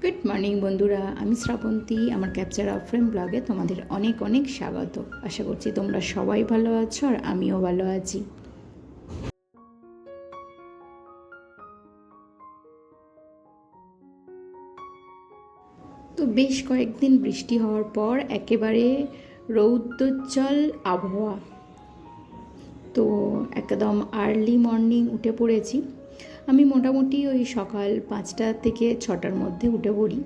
Good morning বন্ধুরা, আমি শ্রাবন্তী। আমার ক্যাপচার অফ ফ্রেম ব্লগে তোমাদের অনেক অনেক স্বাগত। আশা করছি তোমরা সবাই ভালো আছো আর আমিও ভালো আছি। তো বেশ কয়েকদিন বৃষ্টি হওয়ার পর একেবারে রৌদ্রোজ্জ্বল আবহাওয়া। তো একদম আর্লি মর্নিং উঠে পড়েছি। আমি মোটামুটি ওই সকাল 5টা থেকে 6টার মধ্যে উঠে পড়ি,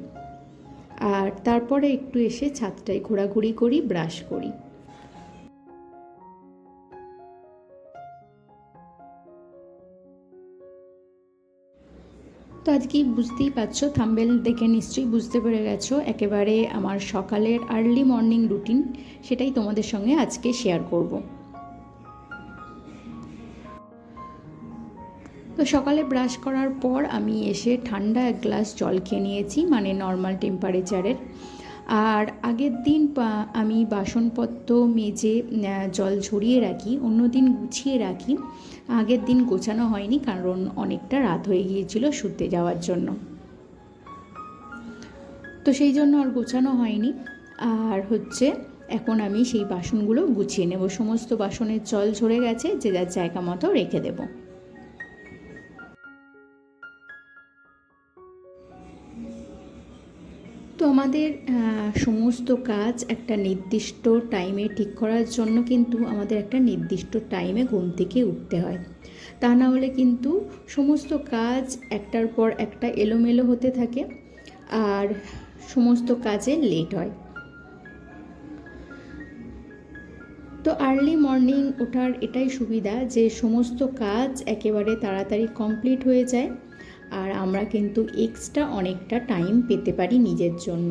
আর তারপরে একটু এসে ছাদটায় ঘোরাঘুরি করি, ব্রাশ করি। তো আজকে বুঝতেই পারছো, থাম্বনেল দেখে নিশ্চয়ই বুঝতে পেরে গেছো একেবারে আমার সকালের আর্লি মর্নিং রুটিন, সেটাই তোমাদের সঙ্গে আজকে শেয়ার করব। তো সকালে ব্রাশ করার পর আমি এসে ঠান্ডা এক গ্লাস জল খেয়ে নিয়েছি, মানে নর্মাল টেম্পারেচারের। আর আগের দিন আমি বাসনপত্র মেজে জল ঝরিয়ে রাখি, অন্য দিন গুছিয়ে রাখি। আগের দিন গোছানো হয়নি, কারণ অনেকটা রাত হয়ে গিয়েছিল শুতে যাওয়ার জন্য, তো সেই জন্য আর গোছানো হয়নি। আর এখন আমি সেই বাসনগুলো গুছিয়ে নেব। সমস্ত বাসনের জল ঝরে গেছে, যে যার জায়গা মতো রেখে দেবো। তো আমাদের সমস্ত কাজ একটা নির্দিষ্ট টাইমে ঠিক করার জন্য কিন্তু আমাদের একটা নির্দিষ্ট টাইমে ঘুম থেকে উঠতে হয়। তা না হলে কিন্তু সমস্ত কাজ একটার পর একটা এলোমেলো হতে থাকে, আর সমস্ত কাজে লেট হয়। তো আর্লি মর্নিং ওঠার এটাই সুবিধা যে সমস্ত কাজ একেবারে তাড়াতাড়ি কমপ্লিট হয়ে যায়, আর আমরা কিন্তু এক্সট্রা অনেকটা টাইম পেতে পারি নিজের জন্য।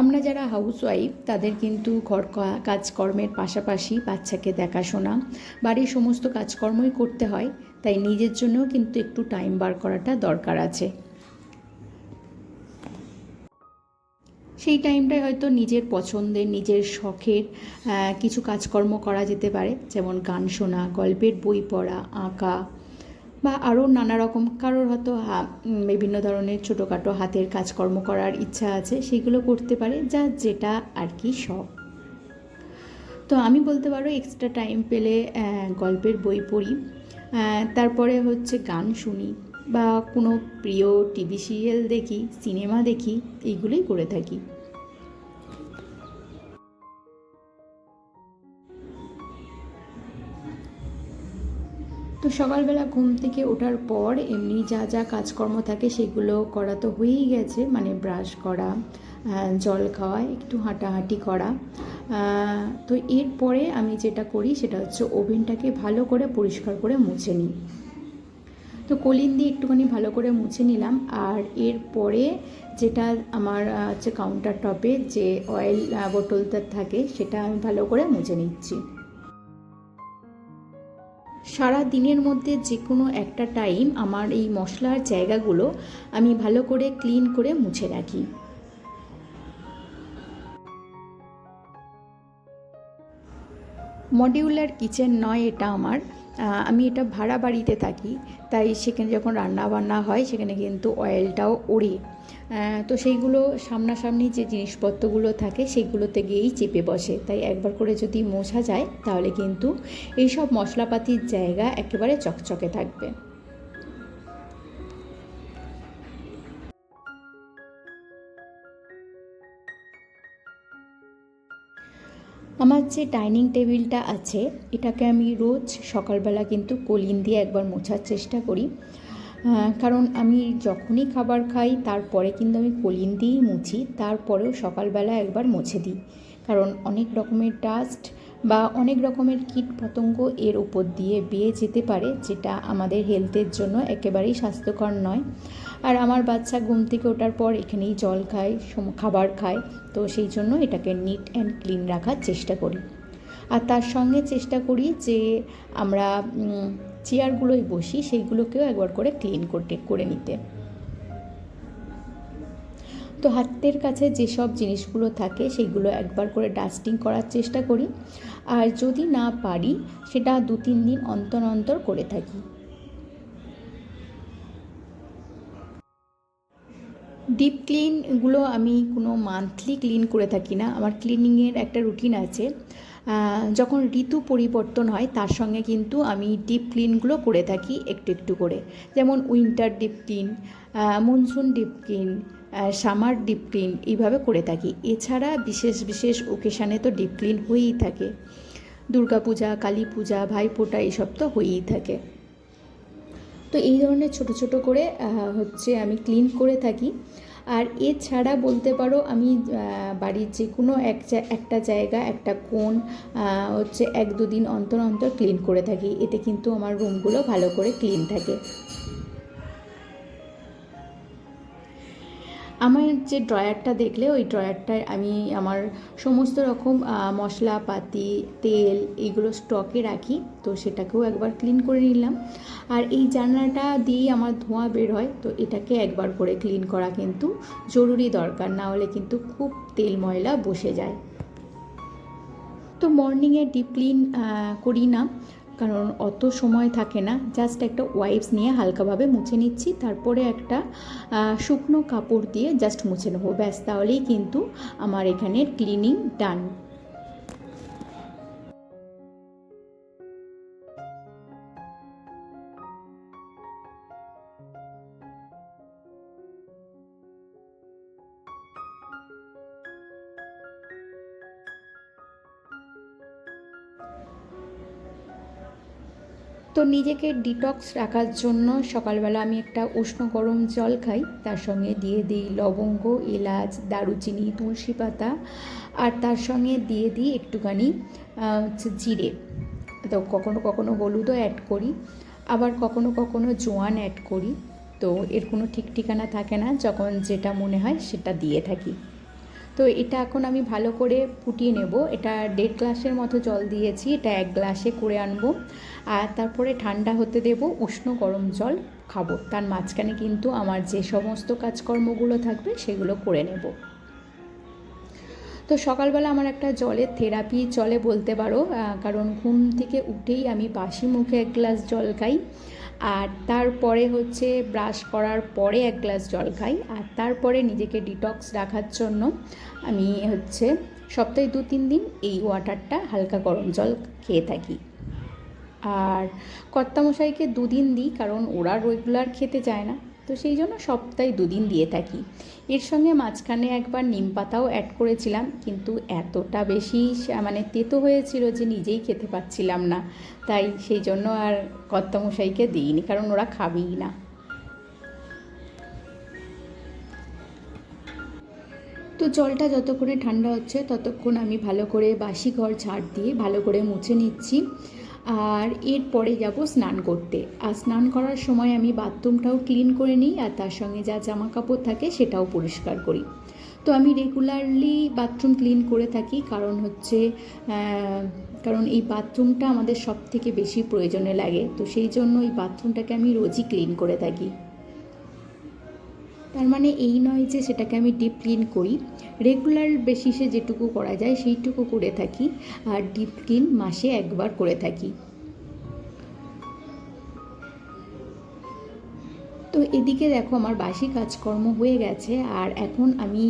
আমরা যারা হাউসওয়াইফ তাদের কিন্তু ঘর কাজকর্মের পাশাপাশি বাচ্চাকে দেখাশোনা, বাড়ির সমস্ত কাজকর্মই করতে হয়, তাই নিজের জন্যও কিন্তু একটু টাইম বার করাটা দরকার আছে। সেই টাইমটায় হয়তো নিজের পছন্দের, নিজের শখের কিছু কাজকর্ম করা যেতে পারে, যেমন গান শোনা, গল্পের বই পড়া, আঁকা, বা আরও নানা রকম। কারোর হয়তো বিভিন্ন ধরনের ছোটোখাটো হাতের কাজকর্ম করার ইচ্ছা আছে, সেগুলো করতে পারে, যা যেটা আর কি শখ। তো আমি বলতে পারো এক্সট্রা টাইম পেলে গল্পের বই পড়ি, তারপরে গান শুনি, বা কোনো প্রিয় টিভি সিরিয়াল দেখি, সিনেমা দেখি, এইগুলোই করে থাকি। তো সকালবেলা ঘুম থেকে ওঠার পর এমনি যা যা কাজকর্ম থাকে সেগুলো করা তো হয়েই গেছে, মানে ব্রাশ করা, জল খাওয়া, একটু হাঁটাহাঁটি করা। তো এরপরে আমি যেটা করি সেটা ওভেনটাকে ভালো করে পরিষ্কার করে মুছে নিই। তো কলিন দিয়ে একটুখানি ভালো করে মুছে নিলাম, আর এরপরে যেটা আমার কাউন্টার টপে যে অয়েল বোতলটা থাকে সেটা আমি ভালো করে মুছে নিচ্ছি। সারা দিনের মধ্যে যে কোনো একটা টাইম আমার এই মশলার জায়গাগুলো আমি ভালো করে ক্লিন করে মুছে রাখি। মডিউলার কিচেন নয় এটা আমার, আমি এটা ভাড়া বাড়িতে থাকি, তাই সেখানে যখন রান্না বান্না হয় সেখানে কিন্তু অয়েলটাও ওড়ে। তো সেইগুলো সামনাসামনি যে জিনিসপত্রগুলো থাকে সেগুলোতে গিয়েই চেপে বসে, তাই একবার করে যদি মোছা যায় তাহলে কিন্তু এইসব মশলাপাতির জায়গা একেবারে চকচকে থাকবে। আমার যে ডাইনিং টেবিলটা আছে এটাকে আমি রোজ সকালবেলা কিন্তু কলিন দিয়ে একবার মোছার চেষ্টা করি, কারণ আমি যখনই খাবার খাই তারপরে কিন্তু আমি কলিন দিয়েই মুছি, তারপরেও সকালবেলা একবার মুছে দিই, কারণ অনেক রকমের ডাস্ট বা অনেক রকমের কীট পতঙ্গ এর উপর দিয়ে বেয়ে যেতে পারে, যেটা আমাদের হেলথের জন্য একেবারেই স্বাস্থ্যকর নয়। আর আমার বাচ্চা ঘুম থেকে ওঠার পর এখানেই জল খায়, খাবার খায়, তো সেই জন্য এটাকে নিট অ্যান্ড ক্লিন রাখার চেষ্টা করি। আর তার সঙ্গে চেষ্টা করি যে আমরা চেয়ারগুলোই বসি সেইগুলোকেও একবার করে ক্লিন করে নিতে। তো হাতের কাছে যেসব জিনিসগুলো থাকে সেইগুলো একবার করে ডাস্টিং করার চেষ্টা করি, আর যদি না পারি সেটা 2-3 দিন অন্তর অন্তর করে থাকি। ডিপ ক্লিনগুলো আমি কোনো মান্থলি ক্লিন করে থাকি না, আমার ক্লিনিংয়ের একটা রুটিন আছে। যখন ঋতু পরিবর্তন হয় তার সঙ্গে কিন্তু আমি ডিপ ক্লিনগুলো করে থাকি একটু একটু করে, যেমন winter deep clean, monsoon deep clean, summer deep clean, এইভাবে করে থাকি। এছাড়া বিশেষ বিশেষ ওকেশানে তো ডিপ ক্লিন হয়েই থাকে, দুর্গাপূজা, কালী পূজা, ভাইফোঁটা, এইসব তো হয়েই থাকে। তো এই ধরনের ছোট ছোট করে আমি ক্লিন করে থাকি। আর এছাড়া বলতে পারো আমি বাড়ির যে কোনো একটা জায়গা, একটা কোণ 1-2 দিন অন্তর অন্তর ক্লিন করে থাকি। এতে কিন্তু আমার রুমগুলো ভালো করে ক্লিন থাকে। আমার যে ড্রয়ারটা দেখলে, ওই ড্রয়ারটায় আমি আমার সমস্ত রকম মশলাপাতি, তেল, এইগুলো স্টকে রাখি, তো সেটাকেও একবার ক্লিন করে নিলাম। আর এই জানলাটা দিয়েই আমার ধোঁয়া বের হয়, তো এটাকে একবার করে ক্লিন করা কিন্তু জরুরি দরকার, না হলে কিন্তু খুব তেল ময়লা বসে যায়। তো মর্নিংয়ে ডিপ ক্লিন করি না, কারণ অত সময় থাকে না। জাস্ট একটা ওয়াইপস নিয়ে হালকাভাবে মুছে নিচ্ছি, তারপরে একটা শুকনো কাপড় দিয়ে জাস্ট মুছে নেবো, ব্যাস, তাহলেই কিন্তু আমার এখানের ক্লিনিং ডান। তো নিজেকে ডিটক্স রাখার জন্য সকালবেলা আমি একটা উষ্ণ গরম জল খাই, তার সঙ্গে দিয়ে দিই লবঙ্গ, এলাচ, দারুচিনি, তুলসী পাতা, আর তার সঙ্গে দিয়ে দিই একটুখানি জিরে। তো কখনো কখনো হলুদও অ্যাড করি, আবার কখনো কখনো জোয়ান অ্যাড করি। তো এর কোনো ঠিক ঠিকানা থাকে না, যখন যেটা মনে হয় সেটা দিয়ে থাকি। তো এটা এখন আমি ভালো করে ফুটিয়ে নেব। এটা 1.5 গ্লাসের মতো জল দিয়েছি, এটা 1 গ্লাসে করে আনবো, আর তারপরে ঠান্ডা হতে দেব, উষ্ণ গরম জল খাবো। তার মাঝখানে কিন্তু আমার যে সমস্ত কাজকর্মগুলো থাকবে সেগুলো করে নেব। তো সকালবেলা আমার একটা জলের থেরাপি চলে বলতে পারো, কারণ ঘুম থেকে উঠেই আমি বাসি মুখে 1 গ্লাস জল খাই, আর তারপরে ব্রাশ করার পরে 1 গ্লাস জল খাই, আর তারপরে নিজেকে ডিটক্স রাখার জন্য আমি সপ্তাহে 2-3 দিন এই ওয়াটারটা, হালকা গরম জল খেয়ে থাকি। আর কর্তামশাইকে 2 দিন দিই, কারণ ওরা রেগুলার খেতে চায় না, তো সেই জন্য সপ্তাহে 2 দিন দিয়ে থাকি। এর সঙ্গে মাঝখানে একবার নিম পাতাও অ্যাড করেছিলাম, কিন্তু এতটা বেশি তেতো হয়েছিল যে নিজেই খেতে পাচ্ছিলাম না, তাই সেই জন্য আর কর্তামশাইকে দিইনি, কারণ ওরা খাবেই না। তো জলটা যতক্ষণে ঠান্ডা হচ্ছে ততক্ষণ আমি ভালো করে বাসি ঘর ঝাড় দিয়ে ভালো করে মুছে নিচ্ছি, আর এরপরে যাব স্নান করতে। আর স্নান করার সময় আমি বাথরুমটাও ক্লিন করে নিই, আর তার সঙ্গে যা জামা কাপড় থাকে সেটাও পরিষ্কার করি। তো আমি রেগুলারলি বাথরুম ক্লিন করে থাকি, কারণ এই বাথরুমটা আমাদের সব থেকে বেশি প্রয়োজনে লাগে, তো সেই জন্য এই বাথরুমটাকে আমি রোজই ক্লিন করে থাকি। তার মানে এই নয় যে সেটাকে আমি ডিপ ক্লিন করি, রেগুলার বেসিসে যেটুকু করা যায় সেইটুকু করে থাকি, আর ডিপ ক্লিন মাসে একবার করে থাকি। তো এদিকে দেখো আমার বাসি কাজকর্ম হয়ে গেছে, আর এখন আমি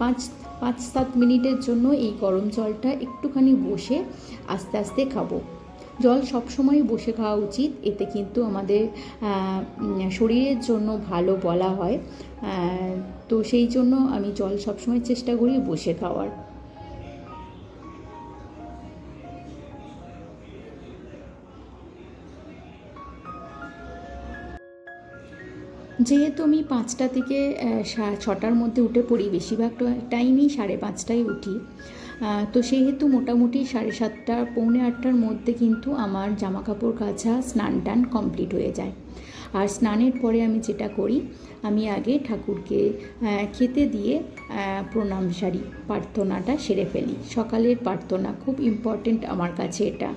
5-7 মিনিটের জন্য এই গরম জলটা একটুখানি বসে আস্তে আস্তে খাবো। জল সবসময় বসে খাওয়া উচিত, এতে কিন্তু আমাদের শরীরের জন্য ভালো বলা হয়, তো সেই জন্য আমি জল সবসময় চেষ্টা করি বসে খাওয়ার। যেহেতু আমি 5টা থেকে 6টার মধ্যে উঠে পড়ি, বেশিরভাগ টাইমই 5:30টায় উঠি, তো সেহেতু মোটামুটি 7:30 পৌনে 8টার মধ্যে কিন্তু আমার জামাকাপড় কাচা, স্নান টান কমপ্লিট হয়ে যায়। আর স্নানের পরে আমি যেটা করি, আমি আগে ঠাকুরকে খেতে দিয়ে প্রণাম সারি, প্রার্থনাটা সেরে ফেলি। সকালের প্রার্থনা খুব ইম্পর্টেন্ট আমার কাছে এটা।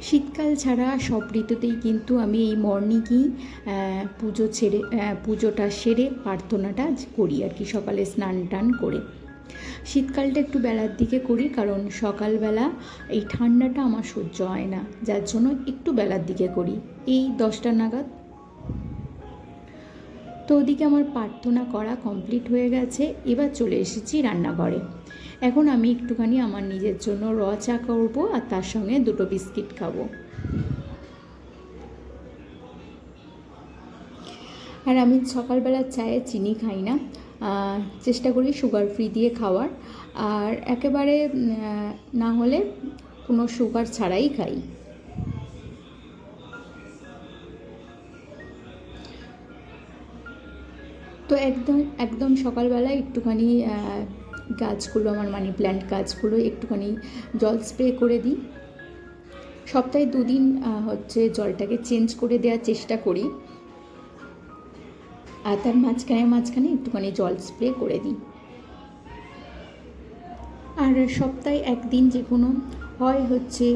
শীতকাল ছাড়া সব ঋতুতেই কিন্তু আমি এই মর্নিংই পুজোটা সেরে প্রার্থনাটা করি আর কি, সকালে স্নান টান করে। শীতকালটা একটু বেলার দিকে করি, কারণ সকালবেলা এই ঠান্ডাটা আমার সহ্য হয় না, যার জন্য একটু বেলার দিকে করি, এই 10টা নাগাদ। তো ওদিকে আমার প্রার্থনা করা কমপ্লিট হয়ে গেছে, এবার চলে এসেছি রান্নাঘরে। এখন আমি একটুখানি আমার নিজের জন্য চা করবো আর তার সঙ্গে 2টো বিস্কিট খাবো। আর আমি সকালবেলা চায়ে চিনি খাই না, চেষ্টা করি সুগার ফ্রি দিয়ে খাওয়ার, আর একেবারে না হলে কোনো সুগার ছাড়াই খাই। তো একদম একদম সকালবেলা একটুখানি গাছগুলো, আমার মানি প্ল্যান্ট গাছগুলো একটুখানি জল স্প্রে করে দিই। সপ্তাহে 2 দিন জলটাকে চেঞ্জ করে দেওয়ার চেষ্টা করি, আর তার মাঝখানে একটুখানি জল স্প্রে করে দিই। আর সপ্তাহে 1 দিন যে কোনো হয়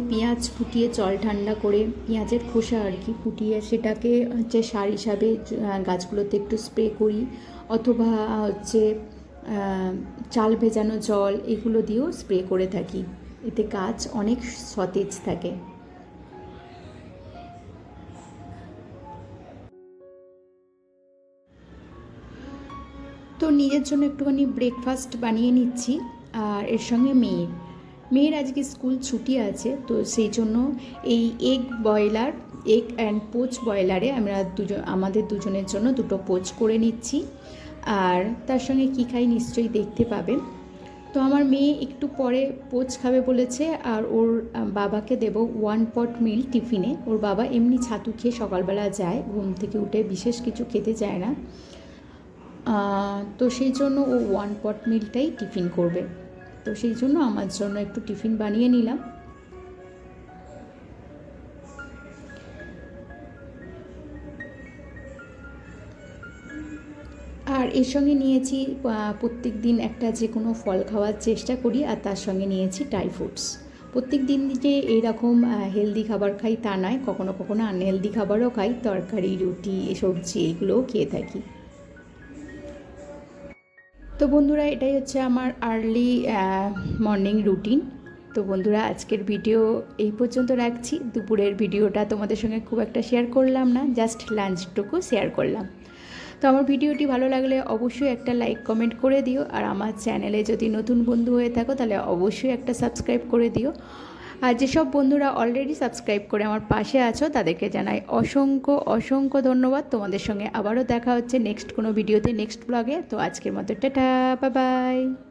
পেঁয়াজ ফুটিয়ে জল ঠান্ডা করে, পেঁয়াজের খোসা আর কি ফুটিয়ে সেটাকে সার হিসাবে গাছগুলোতে একটু স্প্রে করি, অথবা চাল ভেজানো জল এগুলো দিয়েও স্প্রে করে থাকি, এতে গাছ অনেক সতেজ থাকে। তো নিজের জন্য একটুখানি ব্রেকফাস্ট বানিয়ে নিচ্ছি, আর এর সঙ্গে মেয়ের আজকে স্কুল ছুটি আছে, তো সেই জন্য এই এগ অ্যান্ড পোচ বয়লারে আমাদের দুজনের জন্য 2টো পোচ করে নিচ্ছি। আর তার সঙ্গে কী খাই নিশ্চয়ই দেখতে পাবেন। তো আমার মেয়ে একটু পরে পোচ খাবে বলেছে, আর ওর বাবাকে দেব 1 পট মিল টিফিনে। ওর বাবা এমনি ছাতু খেয়ে সকালবেলা যায়, ঘুম থেকে উঠে বিশেষ কিছু খেতে চায় না, তো সেই জন্য ও 1 পট মিলটাই টিফিন করবে। তো সেই জন্য আমার জন্য একটু টিফিন বানিয়ে নিলাম। আর এর সঙ্গে নিয়েছি প্রত্যেক দিন একটা যে কোনো ফল খাওয়ার চেষ্টা করি, আর তার সঙ্গে নিয়েছি ড্রাই ফ্রুটস। প্রত্যেক দিন যে এইরকম হেলদি খাবার খাই তা নয়, কখনো কখনো আনহেলদি খাবারও খাই, তরকারি, রুটি, সবজি এগুলোও খেয়ে থাকি। তো বন্ধুরা, এটাই আমার আর্লি মর্নিং রুটিন। তো বন্ধুরা, আজকের ভিডিও এই পর্যন্ত রাখছি। দুপুরের ভিডিওটা তোমাদের সঙ্গে খুব একটা শেয়ার করলাম না, জাস্ট লাঞ্চটুকু শেয়ার করলাম। তো আমার ভিডিওটি ভালো লাগলে অবশ্যই একটা লাইক কমেন্ট করে দিও, আর আমার চ্যানেলে যদি নতুন বন্ধু হয়ে থাকো তাহলে অবশ্যই একটা সাবস্ক্রাইব করে দিও। আর যেসব বন্ধুরা অলরেডি সাবস্ক্রাইব করে আমার পাশে আছো তাদেরকে জানাই অসংখ্য ধন্যবাদ। তোমাদের সঙ্গে আবারও দেখা হচ্ছে নেক্সট কোনো ভিডিওতে, নেক্সট ব্লগে। তো আজকের মতো টাটা, বাই বাই।